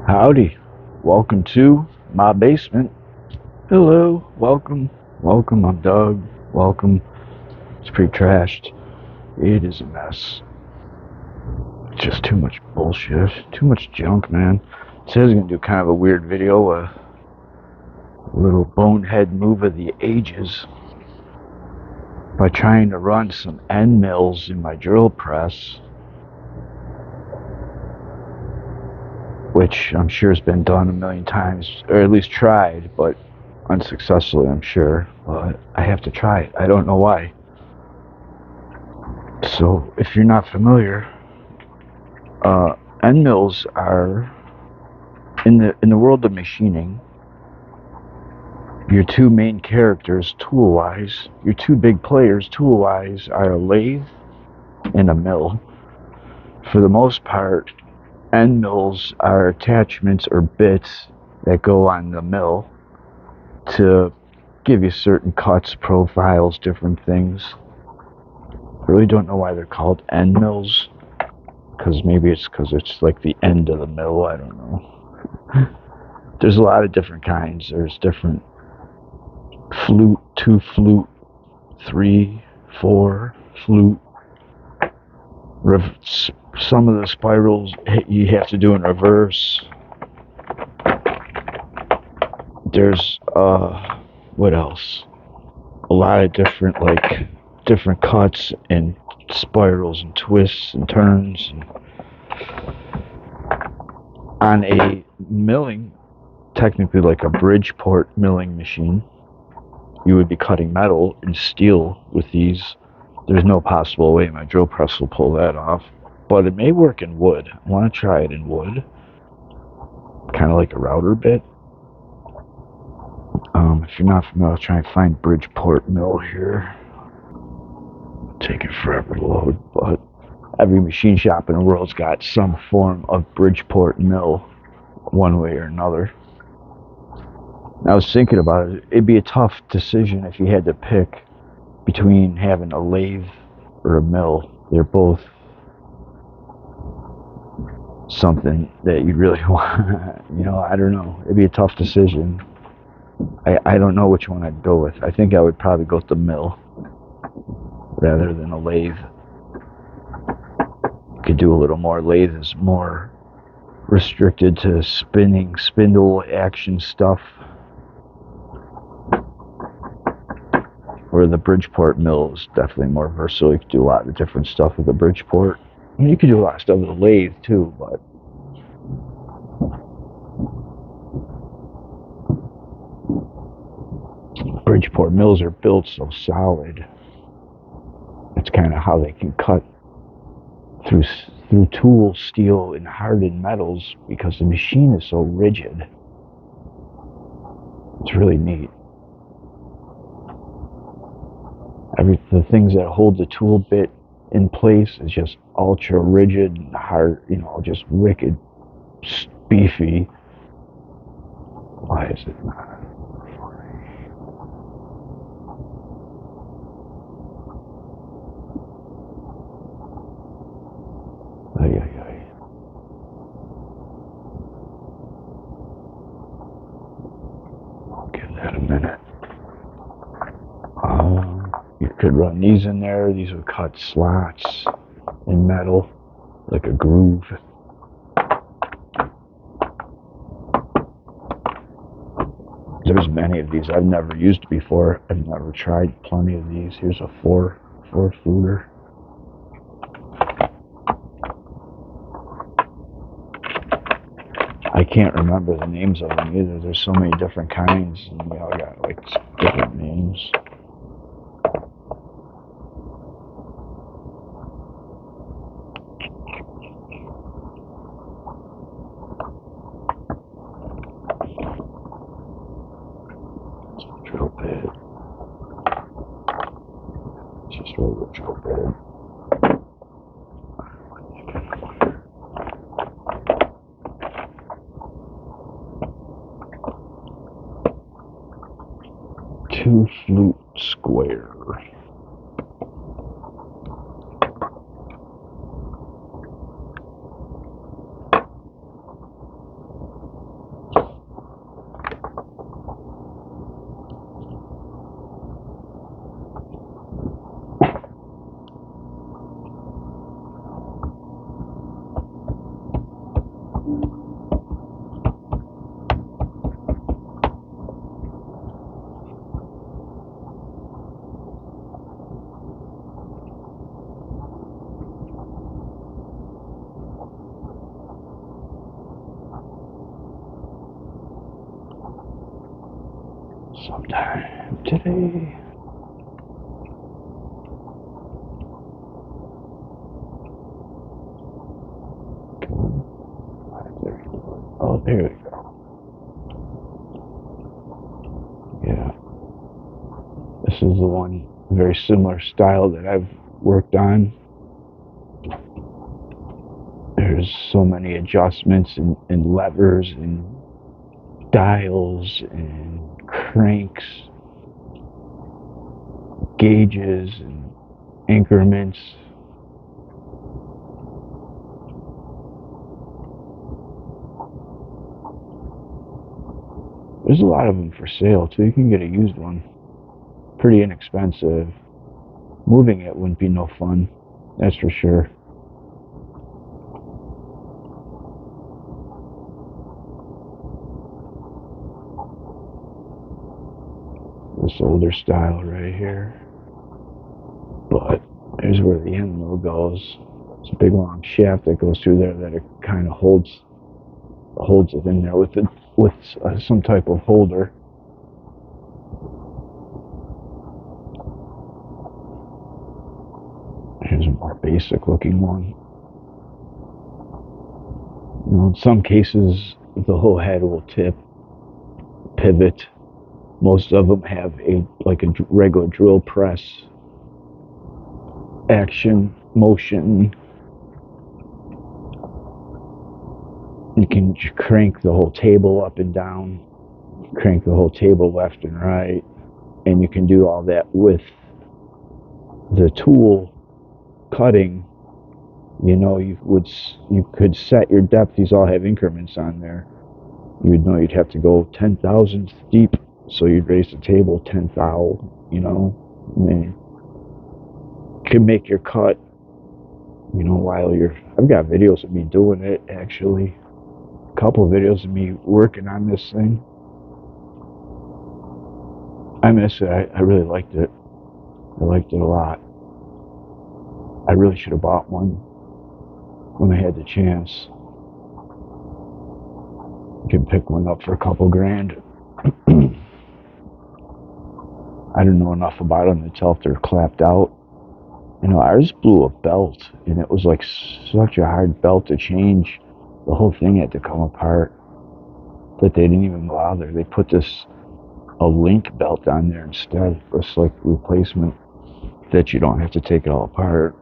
Howdy. Welcome to my basement. Hello. Welcome. Welcome. I'm Doug. Welcome. It's pretty trashed. It is a mess. It's just too much bullshit. Too much junk, man. Today I was going to do kind of a weird video, a little bonehead move of the ages by trying to run some end mills in my drill press, which I'm sure has been done a million times, or at least tried, but unsuccessfully, I'm sure. But I have to try it. I don't know why. So, if you're not familiar, end mills are in the world of machining. Your two main characters, tool-wise, your two big players, tool-wise, are a lathe and a mill. For the most part, end mills are attachments or bits that go on the mill to give you certain cuts, profiles, different things. I really don't know why they're called end mills. Maybe it's because it's like the end of the mill. I don't know. There's a lot of different kinds. There's different flute, 2 flute, 3, 4 flute. Some of the spirals you have to do in reverse. There's what else? A lot of different cuts and spirals and twists and turns. And on a milling, technically like a Bridgeport milling machine, you would be cutting metal and steel with these. There's no possible way my drill press will pull that off, but it may work in wood. I want to try it in wood, kind of like a router bit. If you're not familiar, I'll try and find Bridgeport mill here. Taking forever to load, but every machine shop in the world's got some form of Bridgeport mill, one way or another. I was thinking about it. It'd be a tough decision if you had to pick between having a lathe or a mill. They're both something that you really want. I don't know. It'd be a tough decision. I don't know which one I'd go with. I think I would probably go with the mill rather than a lathe. You could do a little more. Lathe is more restricted to spinning, spindle action stuff. Where the Bridgeport mill is definitely more versatile. You could do a lot of different stuff with the Bridgeport. I mean, you could do a lot of stuff with the lathe too, but Bridgeport mills are built so solid. That's kind of how they can cut through tool steel and hardened metals, because the machine is so rigid. It's really neat. The things that hold the tool bit in place is just ultra rigid and hard, just wicked beefy. Why is it not? I'll give that a minute. You could run these in there. These would cut slots in metal, like a groove. There's many of these I've never used before. I've never tried plenty of these. Here's a 4 fluter. I can't remember the names of them either. There's so many different kinds, and they all got like different names. Drill bit. Just roll the drill bit. 2 flute square. sometime today. Oh, there we go. Yeah. This is the one very similar style that I've worked on. There's so many adjustments and levers and dials and cranks, gauges and increments. There's a lot of them for sale too. You can get a used one. Pretty inexpensive. Moving it wouldn't be no fun, that's for sure. This older style right here. But here's where the end mill goes. It's a big long shaft that goes through there that it kind of holds it in there with some type of holder. Here's a more basic looking one. You know, in some cases, the whole head will pivot. Most of them have a regular drill press action, motion. You can crank the whole table up and down, crank the whole table left and right, and you can do all that with the tool cutting. You know, you could set your depth. These all have increments on there. You would know you'd have to go 10 thousandths deep, so you'd raise the table 10 thou. You know, I mean, you can make your cut. You know, while I've got videos of me doing it actually. A couple of videos of me working on this thing. I miss it. I really liked it. I liked it a lot. I really should have bought one when I had the chance. You can pick one up for a couple grand. I don't know enough about them to tell if they're clapped out. You know, ours blew a belt, and it was like such a hard belt to change. The whole thing had to come apart. That they didn't even bother. They put a link belt on there instead. It's like replacement that you don't have to take it all apart.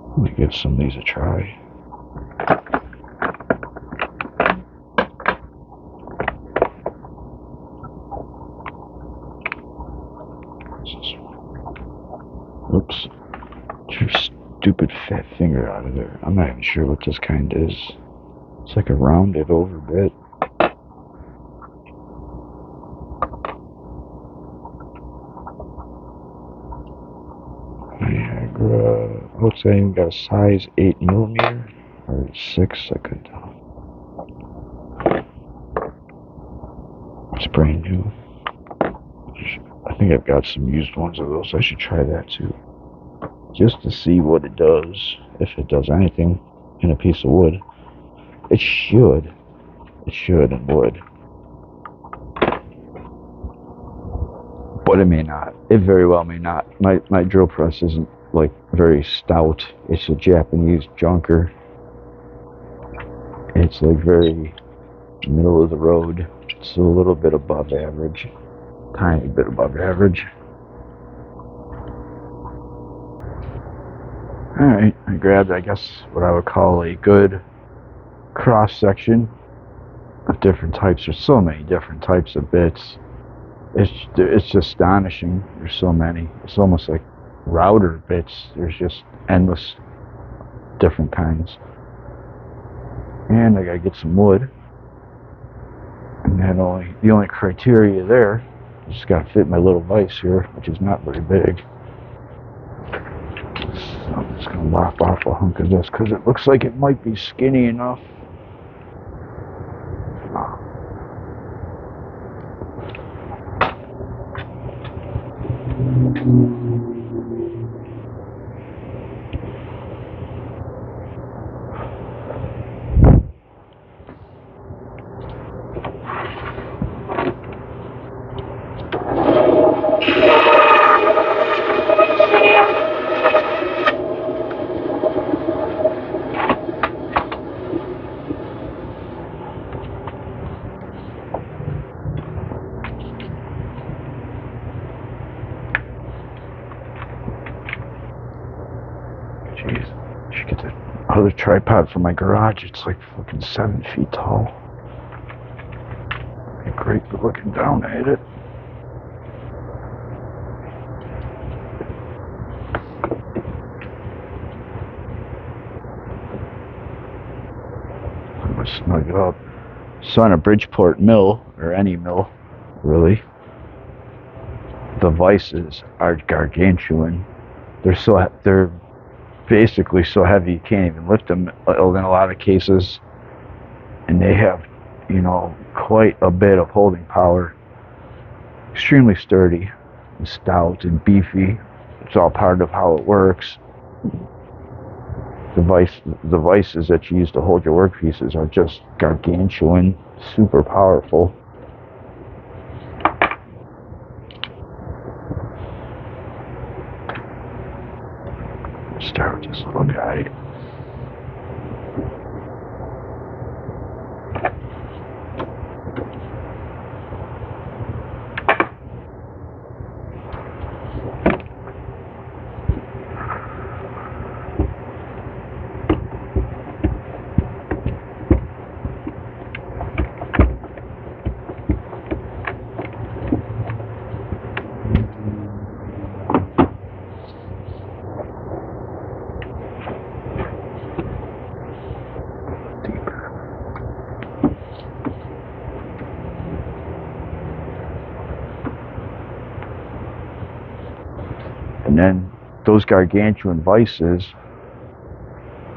Let me give some of these a try. Oops. Get your stupid fat finger out of there. I'm not even sure what this kind is. It's like a rounded over bit. Niagara. Looks like I even got a size 8mm or 6. I couldn't tell. It's brand new. I think I've got some used ones of those. I should try that too. Just to see what it does. If it does anything in a piece of wood. It should. It should and would. But it may not. It very well may not. My drill press isn't like very stout. It's a Japanese junker. It's like very middle of the road. It's a little bit above average. Tiny bit above average. Alright, I grabbed, I guess, what I would call a good cross section of different types. There's so many different types of bits. It's just astonishing. There's so many. It's almost like router bits. There's just endless different kinds. And I gotta get some wood. And then the only criteria there, just gotta fit my little vise here, which is not very big. So I'm just gonna lop off a hunk of this because it looks like it might be skinny enough. Jeez, I should get the other tripod for my garage. It's like fucking 7 feet tall. It'd be great for looking down at it. I'm gonna snug it up. So on a Bridgeport mill, or any mill, really, the vices are gargantuan. They're basically so heavy you can't even lift them in a lot of cases, and they have, quite a bit of holding power. Extremely sturdy and stout and beefy. It's all part of how it works. The vices that you use to hold your workpieces are just gargantuan, super powerful. Start with this little guy. And then those gargantuan vices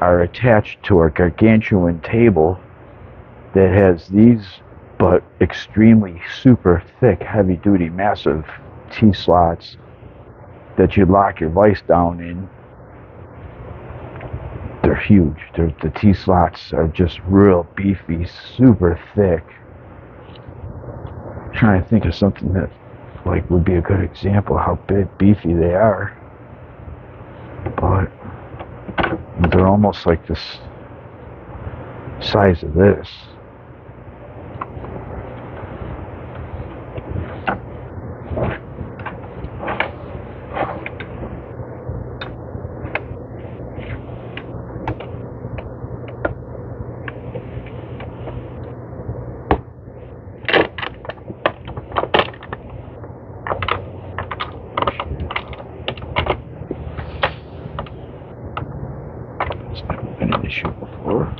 are attached to a gargantuan table that has these but extremely super thick, heavy duty, massive T-slots that you lock your vise down in. They're huge. The T-slots are just real beefy, super thick. I'm trying to think of something that would be a good example of how big, beefy they are. But they're almost like this size of this. It's never been an issue before.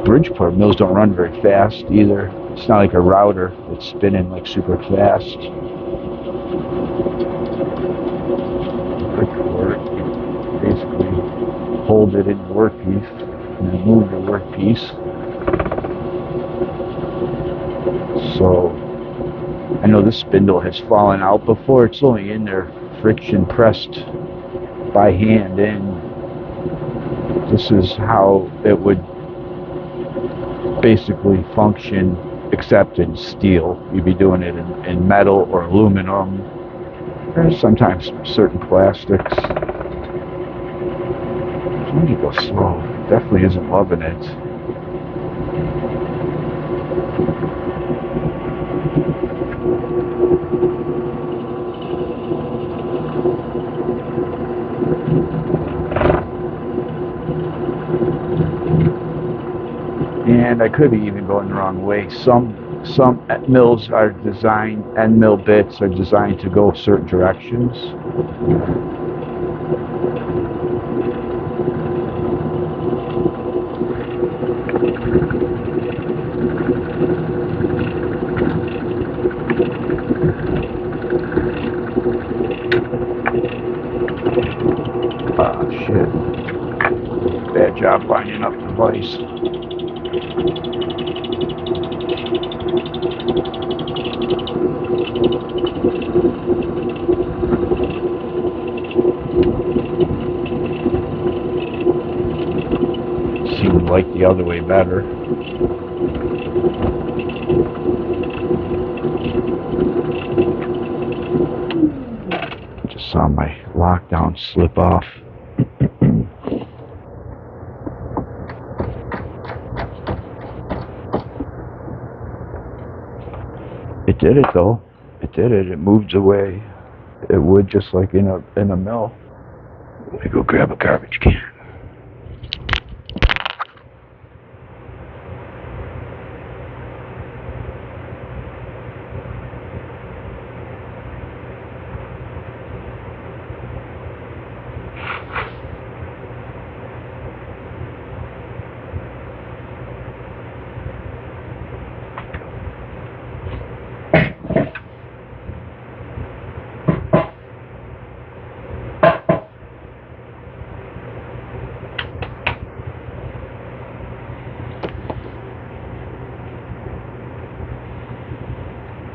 Bridgeport mills don't run very fast either. It's not like a router that's spinning like super fast. Bridgeport, you basically hold it in your workpiece and then move your workpiece. So I know this spindle has fallen out before. It's only in there friction pressed by hand in. This is how it would basically function, except in steel. You'd be doing it in metal or aluminum, or sometimes certain plastics. Why do you go slow? Definitely isn't loving it. And I could be even going the wrong way. Some mills are designed, end mill bits are designed to go certain directions. shit. Bad job lining up the vise. Seemed like the other way better. Just saw my lockdown slip off. It did it though. It did it. It moved away. It would, just like in a mill. Let me go grab a garbage can.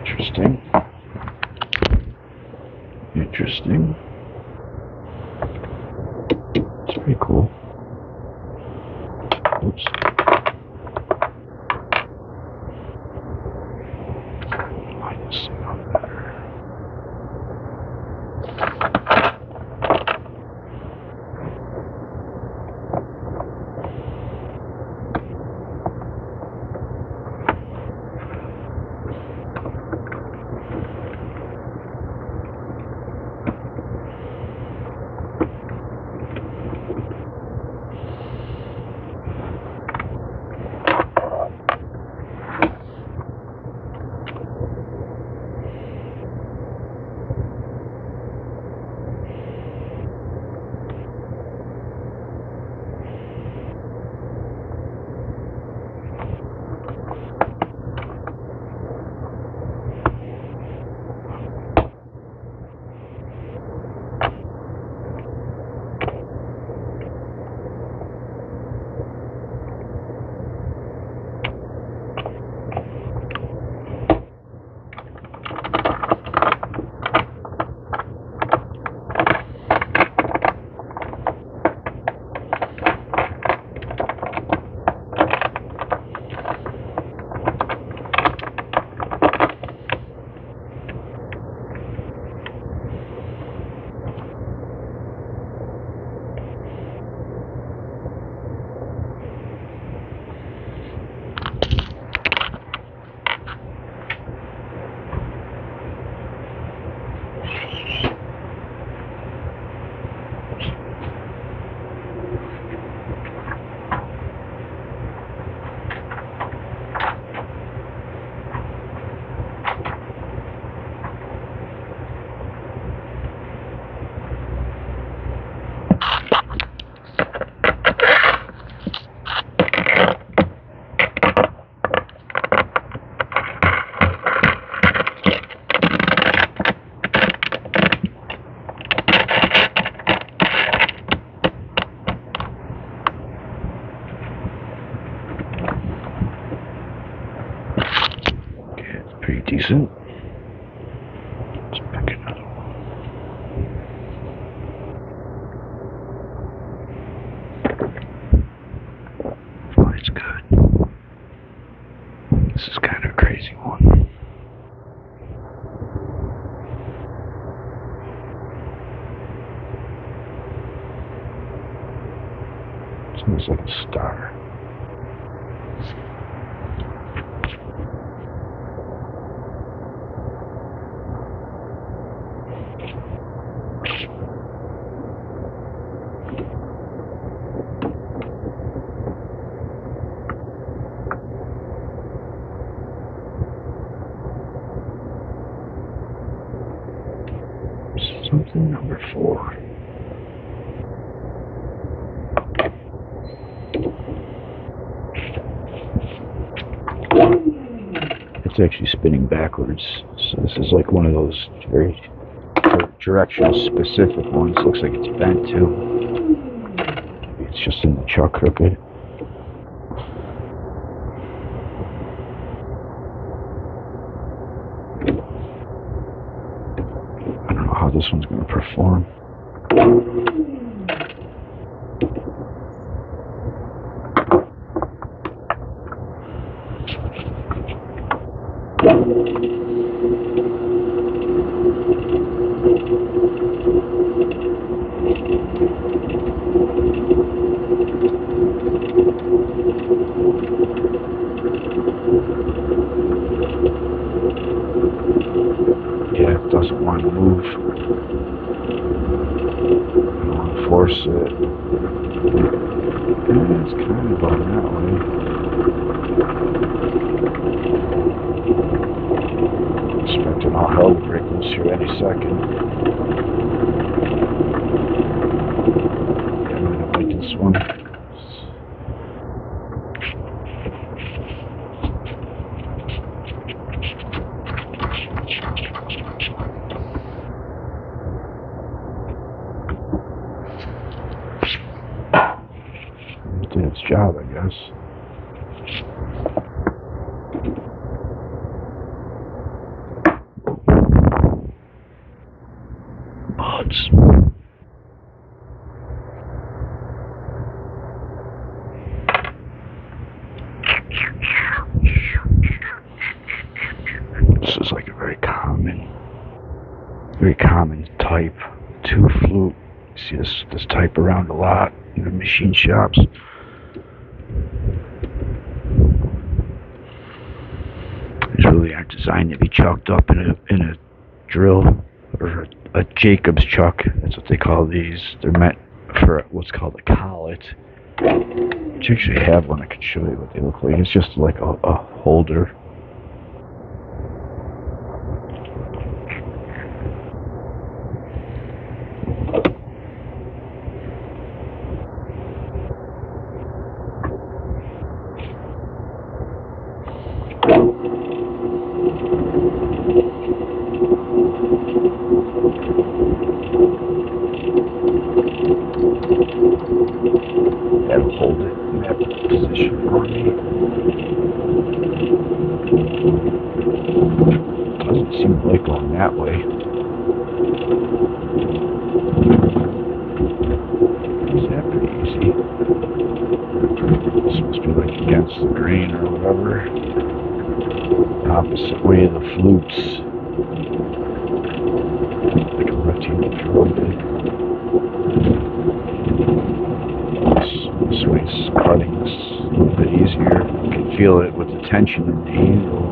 Interesting. Interesting. It's pretty cool. Oops. Line this thing up better. Pretty decent. Let's pick another one. Oh, it's good. This is kind of a crazy one. It's almost like a star. Something number 4. It's actually spinning backwards, so this is like one of those very directional specific ones. Looks like it's bent too. chuck crooked. I don't know how this one's going to perform. Yeah, it doesn't want to move. I don't want to force it. Yeah, it's kind of going that way. Expecting all hell to break loose here any second. Yeah, I'm gonna like this one. It did its job, I guess. Buds. This is like a very common type. 2 flute. You see this type around a lot in the machine shops. These really aren't designed to be chucked up in a drill or a Jacob's chuck. That's what they call these. They're meant for what's called a collet. I actually have one. I could show you what they look like. It's just like a holder. That'll hold it in that position for me. Doesn't seem like going that way. Is that pretty easy? This must be like against the grain or whatever. Opposite way of the flutes. Like a routine drill bit. This way's cutting this a little bit easier. You can feel it with the tension in the handle.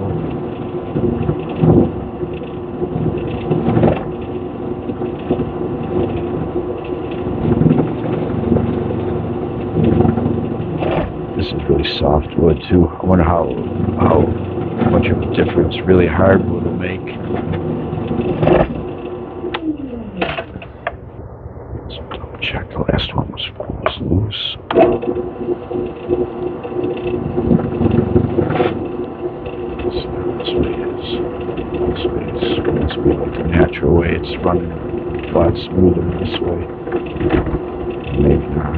This is really soft wood too. I wonder how much of a difference really hard wood will make. Let's double check. The last one was loose. This way must be like the natural way. It's running a lot smoother this way. Maybe not.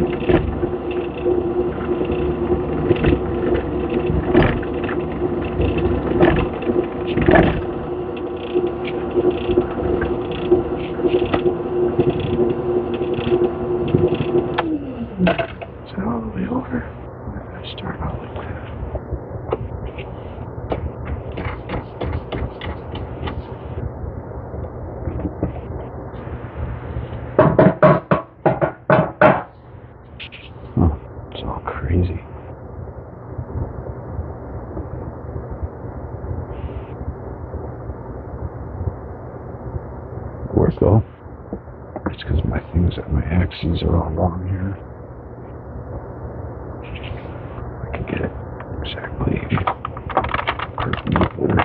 Is it all the way over? Why did I start out like that? Oh, it's all crazy. Where'd it go? It's because my axes are all wrong here. I can get it exactly perpendicular.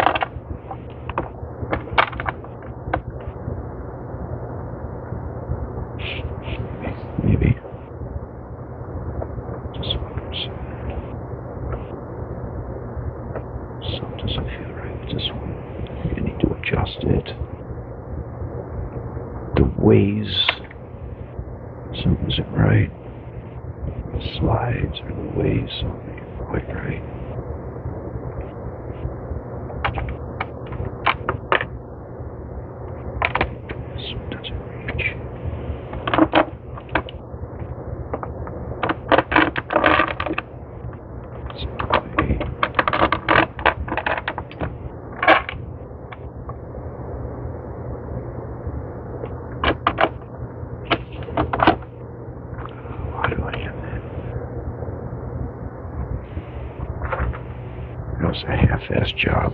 Maybe. Just 1%. Something doesn't feel right with this one. I need to adjust it. The ways. Something isn't right. slides or the waves something quite right. This one doesn't reach. It's way. Why do I have that? It was a half-assed job.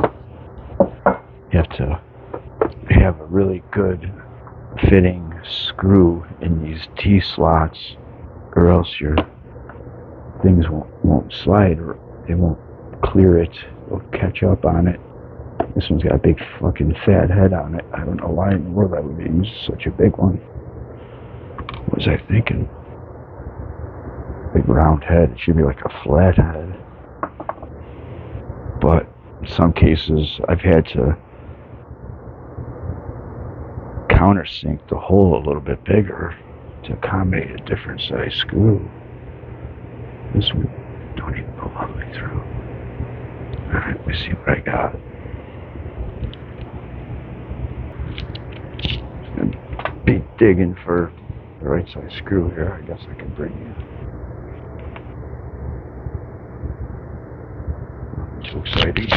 You have to have a really good fitting screw in these T-slots, or else your things won't slide, or they won't clear it. They'll catch up on it. This one's got a big fucking fat head on it. I don't know why in the world I would use such a big one. What was I thinking? Big round head. It should be like a flat head. But in some cases, I've had to countersink the hole a little bit bigger to accommodate a different size screw. This one don't even go all the way through. Alright, let me see what I got. Gonna be digging for the right size screw here. I guess I can bring you. Nothing too exciting.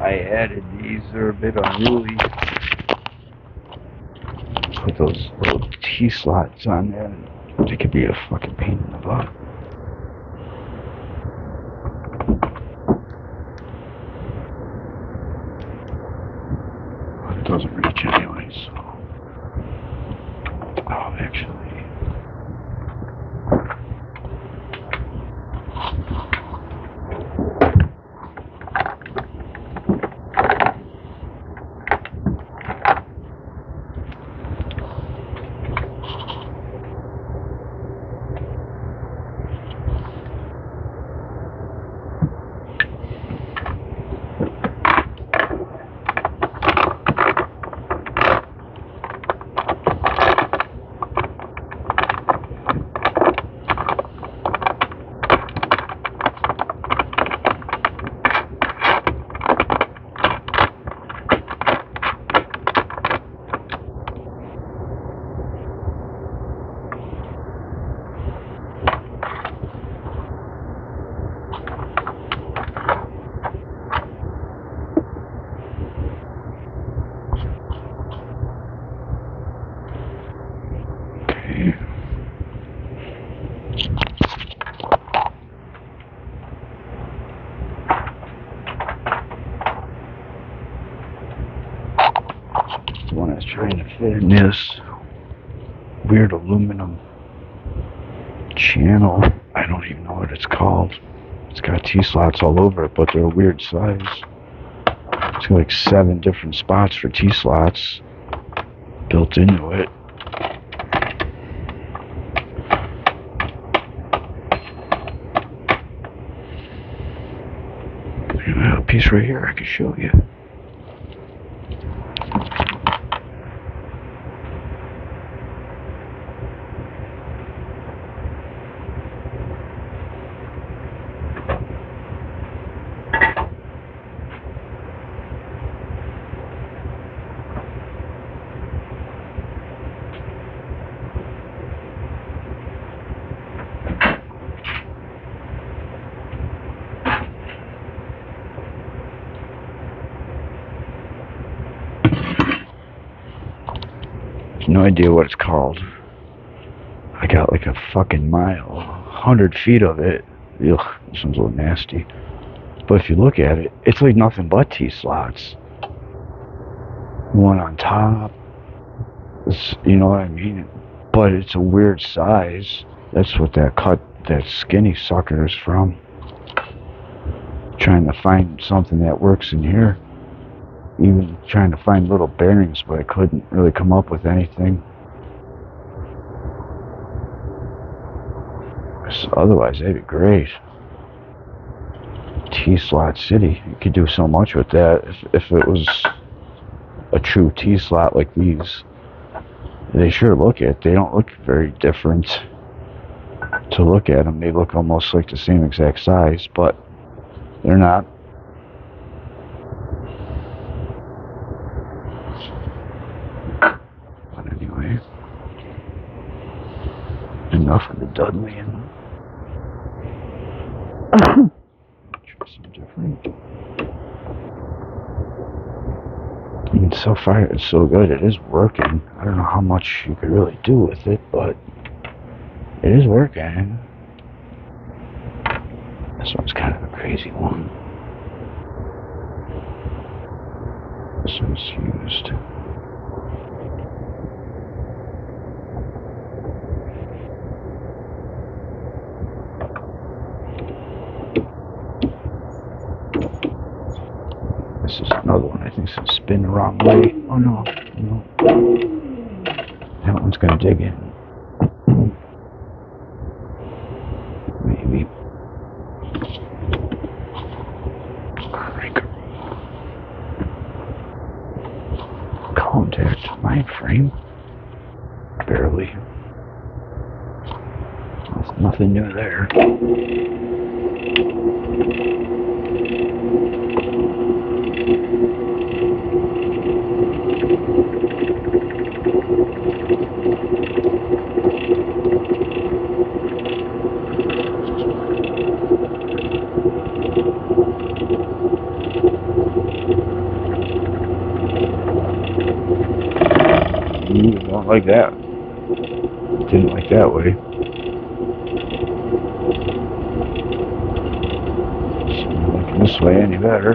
I added these. They're a bit unruly. Put those little T-slots on there. They could be a fucking pain in the butt. It doesn't reach anyway, so... Oh, actually... The one I was trying to fit in this weird aluminum channel. I don't even know what it's called. It's got T-slots all over it, but they're a weird size. It's got like 7 different spots for T-slots built into it. I have a piece right here I can show you. No idea what it's called. I got like a fucking mile, 100 feet of it. Ugh, this one's a little nasty. But if you look at it, it's like nothing but T-slots. One on top. You know what I mean? But it's a weird size. That's what that skinny sucker is from. Trying to find something that works in here. Even trying to find little bearings, but I couldn't really come up with anything. Otherwise, they'd be great. T-slot city. You could do so much with that if it was a true T-slot like these. They sure look it. They don't look very different to look at them. They look almost like the same exact size, but they're not. But anyway, enough of the Dudley and try some different. I mean, so far it's so good. It is working. I don't know how much you could really do with it, but it is working. This one's kind of a crazy one. This one's used. This is another one. I think it's spin the wrong way. Oh no, no. That one's gonna dig in. Maybe. Contact mind frame. Barely. Nothing new there. like that. Didn't like that way. It's not liking this way any better.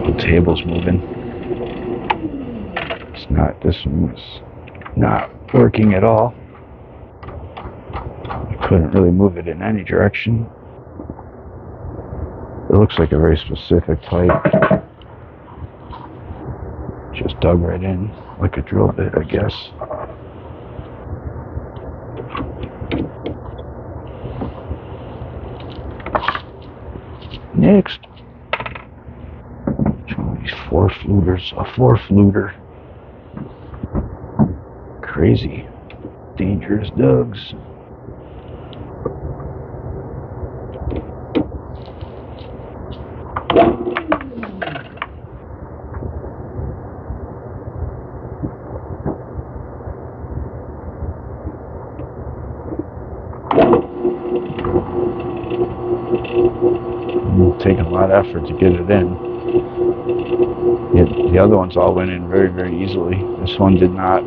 The table's moving. It's not, this one's not working at all. I couldn't really move it in any direction. It looks like a very specific pipe. Just dug right in, like a drill bit, I guess. Next. These 4-fluters, a 4-fluter. Crazy, dangerous dugs. Taking a lot of effort to get it in. The other ones all went in very, very easily. This one did not.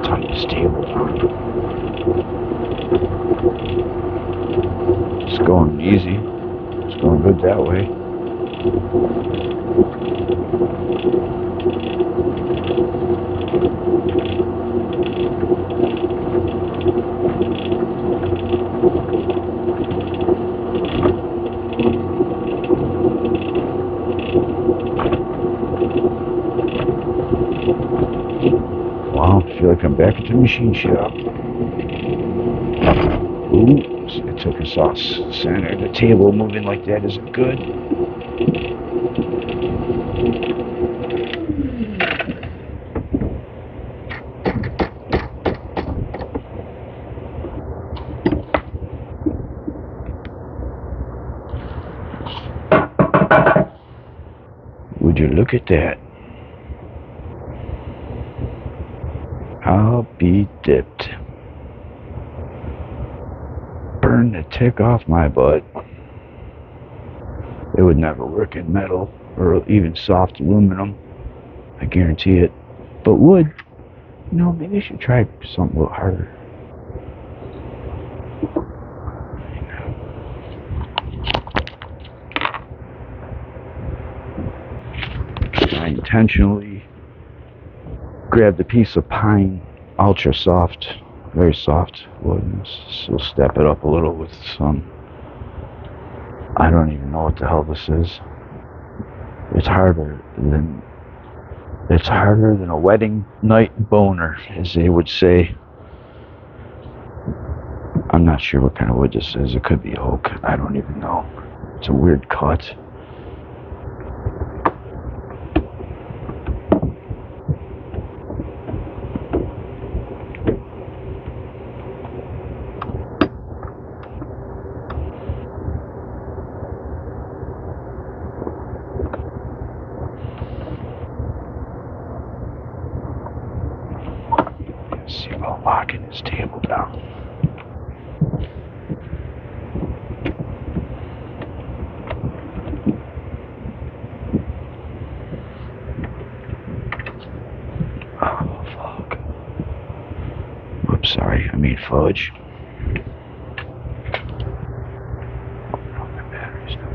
Tighten this table down. It's going easy. It's going good that way. Wow, I feel like I'm back at the machine shop. Ooh, it took us off center. The table moving like that isn't good. Would you look at that? I'll be dipped. Burn the tick off my butt. It would never work in metal or even soft aluminum. I guarantee it. But wood, you know, maybe I should try something a little harder. I intentionally grabbed a piece of pine, ultra soft, very soft wood, and so step it up a little with some, I don't even know what the hell this is. It's harder than a wedding night boner, as they would say. I'm not sure what kind of wood this is. It could be oak. I don't even know. It's a weird cut. Let's see about locking this table down. Oh, fuck. Oops, sorry. I mean fudge. Oh, my battery's down.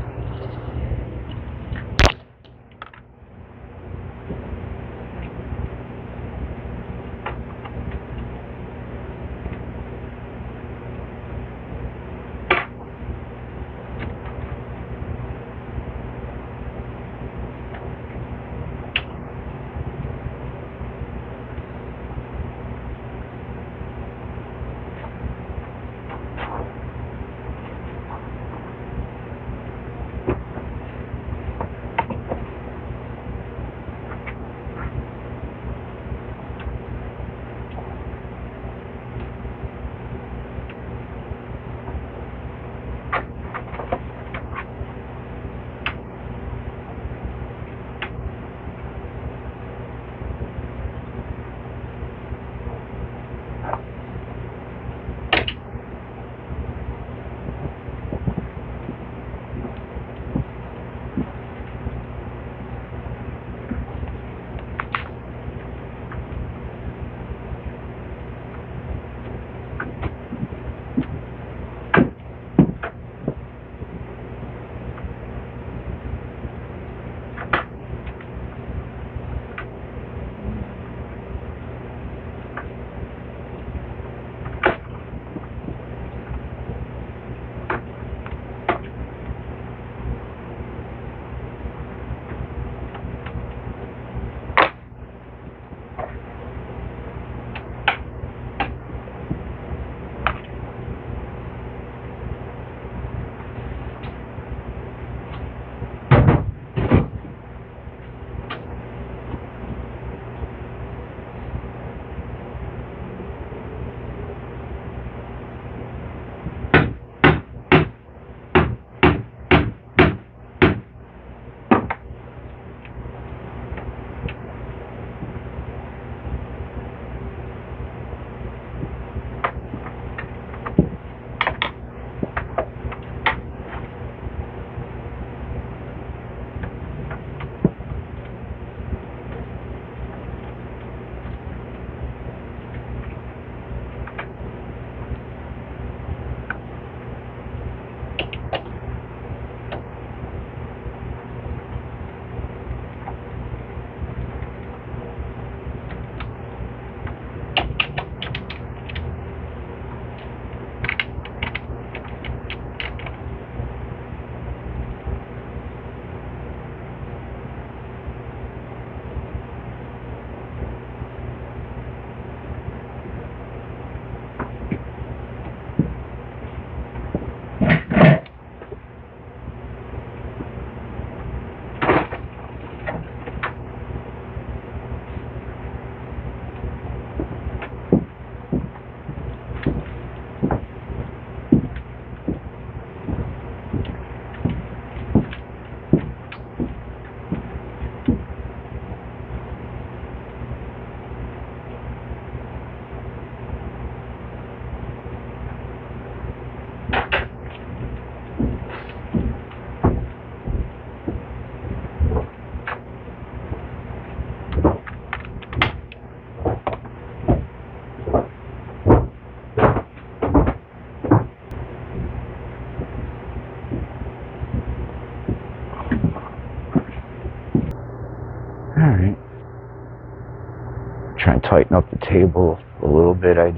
try and tighten up the table a little bit. I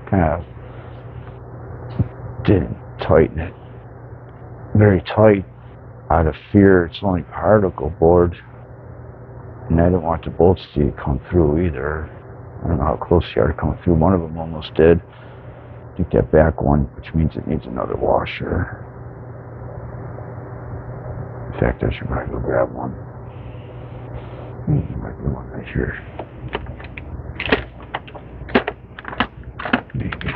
kind of didn't tighten it very tight out of fear it's only particle board, and I didn't want the bolts to come through either. I don't know how close they are to come through. One of them almost did. I think that back one, which means it needs another washer. In fact, I should probably go grab one. Might be one right here. Maybe.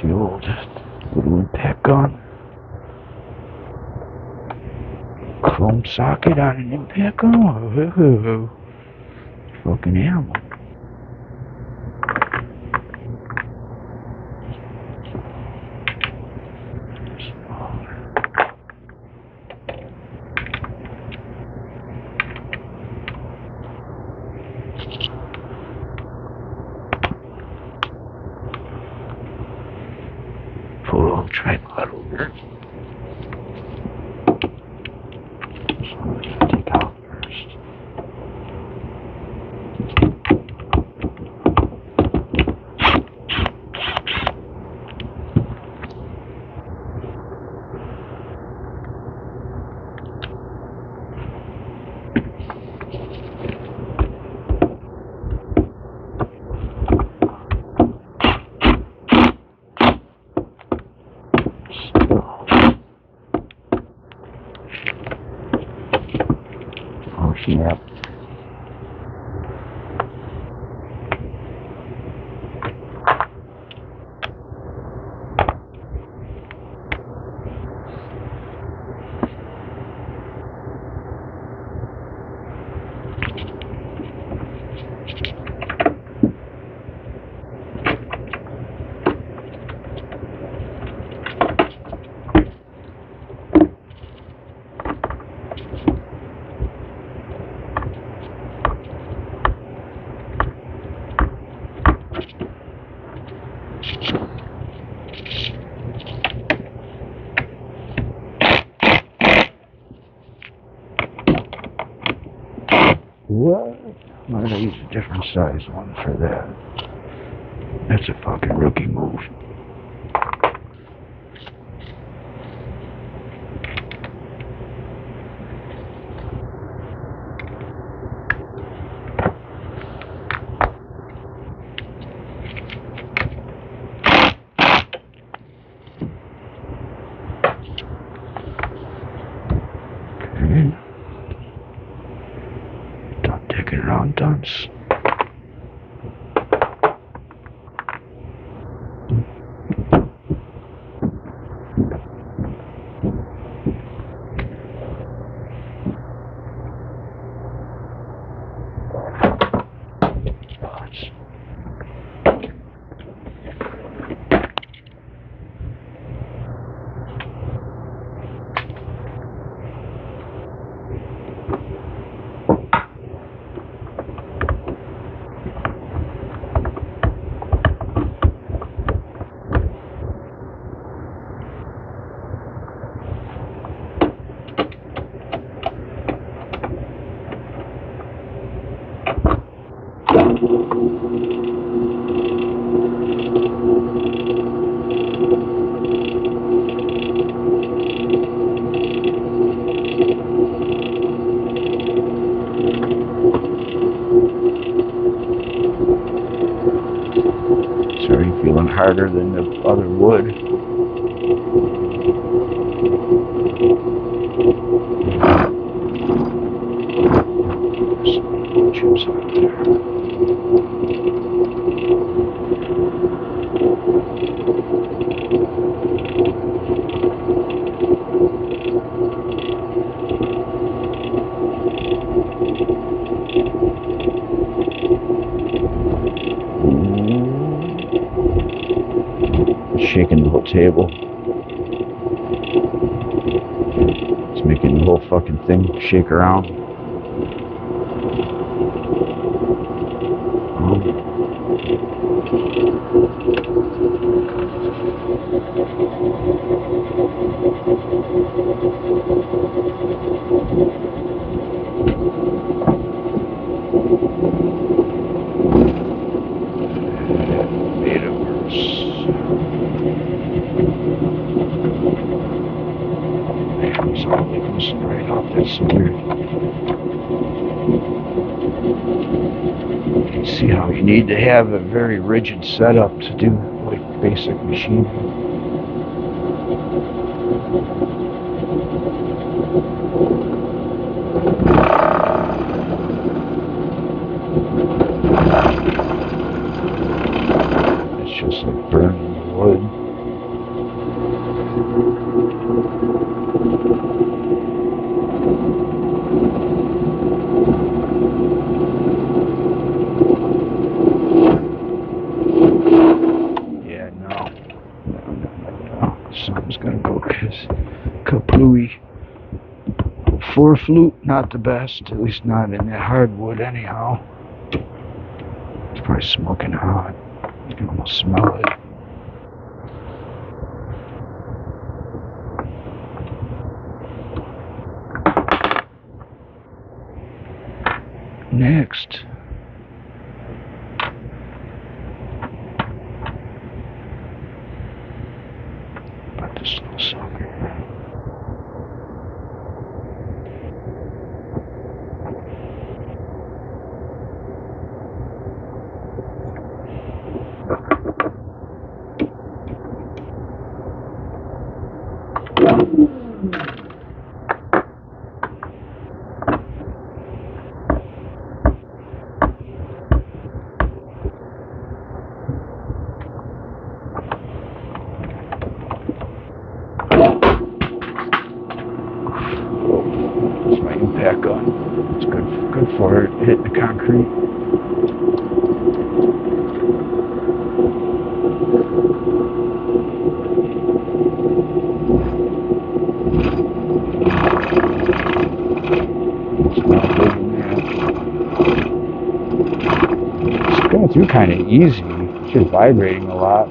The old little impact gun. Chrome socket on an impact gun. Whoa. Fucking animal. Pull on tripod over. So I'm gonna take out first. Oh snap. What? Why did I use a different size one for that? That's a fucking rookie move. Okay. Done digging around dunce. It's already feeling harder than the other wood. Some chips out there. Shaking the whole table. whole fucking thing shake around. Made it worse. It's all goes right off. That's so weird. You see how you need to have a very rigid setup to do like basic machining. It's just like burning wood. Yeah, no. Something's gonna go kaplooey. 4 flute, not the best, at least not in that hardwood anyhow. It's probably smoking hot. You can almost smell it. Next. About this little sucker. That's my impact gun. It's good for it. Hitting the concrete. It's not big in there. It's going through kind of easy. It's just vibrating a lot.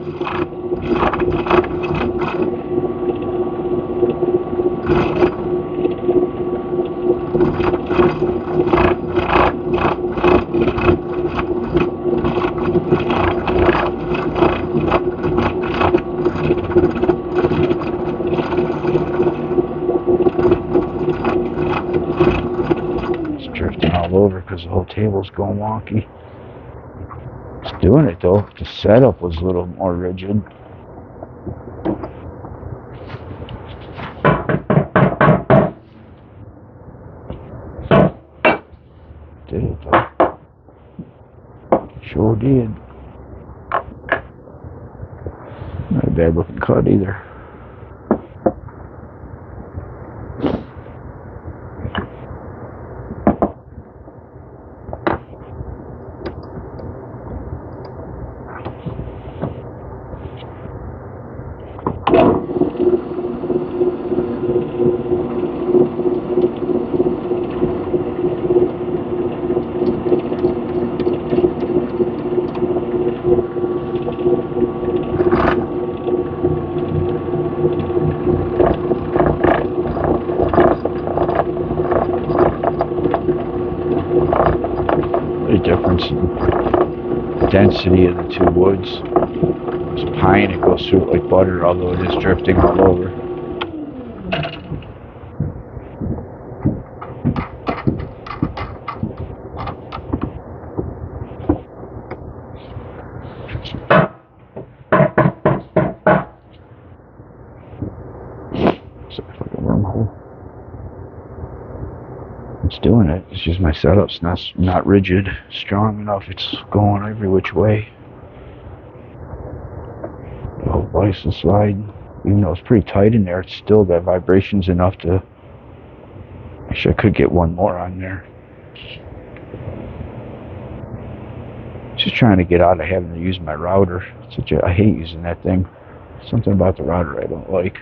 Drifting all over because the whole table's going wonky. It's doing it though. The setup was a little more rigid. Did it though. Sure did. Not a bad looking cut either. The difference in density of the two woods. There's pine, it goes through it like butter, although it is drifting all over. It's like a wormhole. It's doing it. It's just my setup's not rigid, strong enough. It's going every which way. The whole vice is sliding. Even though it's pretty tight in there, it's still got vibrations enough to. Actually, I could get one more on there. Just trying to get out of having to use my router. I hate using that thing. Something about the router I don't like.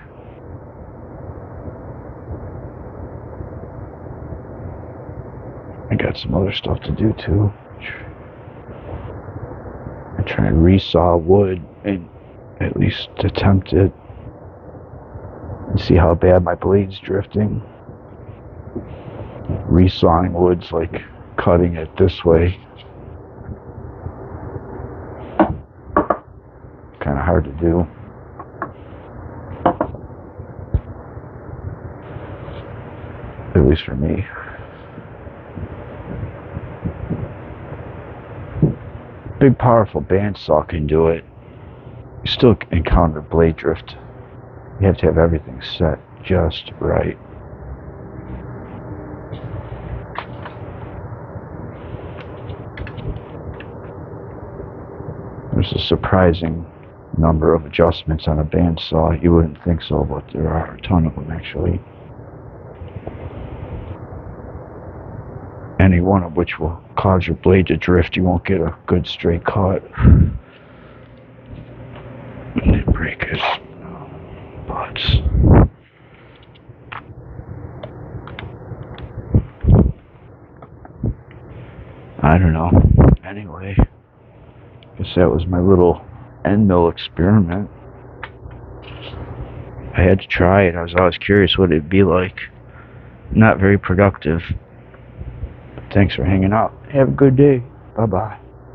got some other stuff to do too. I try and resaw wood and at least attempt it and see how bad my blade's drifting. Resawing wood's like cutting it this way. Kind of hard to do. At least for me. Big powerful bandsaw can do it. You still encounter blade drift. You have to have everything set just right. There's a surprising number of adjustments on a bandsaw. You wouldn't think so, but there are a ton of them actually. Any one of which will cause your blade to drift. You won't get a good straight cut. Break it. Butts. I don't know. Anyway, guess that was my little end mill experiment. I had to try it. I was always curious what it'd be like. Not very productive. Thanks for hanging out. Have a good day. Bye-bye.